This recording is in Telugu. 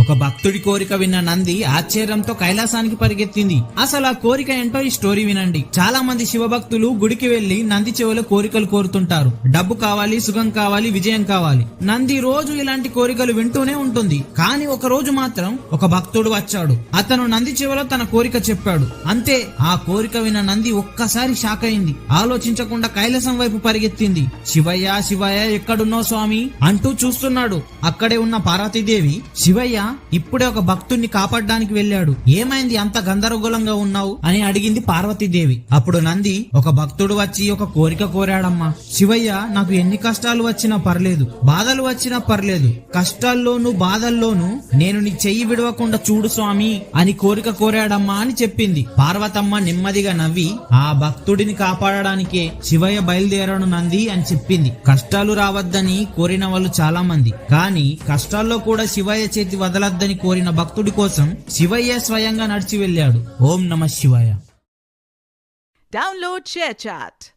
ఒక భక్తుడి కోరిక విన్న నంది ఆశ్చర్యంతో కైలాసానికి పరిగెత్తింది. అసలు ఆ కోరిక ఏంటో ఈ స్టోరీ వినండి. చాలా మంది శివభక్తులు గుడికి వెళ్లి నంది చెవిలో కోరికలు కోరుతుంటారు. డబ్బు కావాలి, సుఖం కావాలి, విజయం కావాలి. నంది రోజు ఇలాంటి కోరికలు వింటూనే ఉంటుంది. కానీ ఒక రోజు మాత్రం ఒక భక్తుడు వచ్చాడు. అతను నంది చెవిలో తన కోరిక చెప్పాడు. అంతే, ఆ కోరిక విన్న నంది ఒక్కసారి షాక్ అయింది. ఆలోచించకుండా కైలాసం వైపు పరిగెత్తింది. శివయ్య శివయ్య ఎక్కడున్నావు స్వామి అంటూ చూస్తున్నాడు. అక్కడే ఉన్న పార్వతీదేవి, శివయ్య ఇప్పుడే ఒక భక్తుడిని కాపాడడానికి వెళ్ళాడు, ఏమైంది అంత గందరగోళంగా ఉన్నావు అని అడిగింది పార్వతీదేవి. అప్పుడు నంది, ఒక భక్తుడు వచ్చి ఒక కోరిక కోరాడమ్మా. శివయ్య, నాకు ఎన్ని కష్టాలు వచ్చినా పర్లేదు, బాధలు వచ్చినా పర్లేదు, కష్టాల్లోనూ బాధల్లోనూ నేను నీ చెయ్యి విడవకుండా చూడు స్వామి అని కోరిక కోరాడమ్మా అని చెప్పింది. పార్వతమ్మ నెమ్మదిగా నవ్వి, ఆ భక్తుడిని కాపాడడానికే శివయ్య బయలుదేరాడు నంది అని చెప్పింది. కష్టాలు రావద్దని కోరిన వాళ్ళు చాలా మంది, కానీ కష్టాల్లో కూడా శివయ్య చేతి వదలద్దని కోరిన భక్తుడి కోసం శివయ్య స్వయంగా నడిచి వెళ్ళాడు. ఓం నమః శివాయ. Download ShareChat.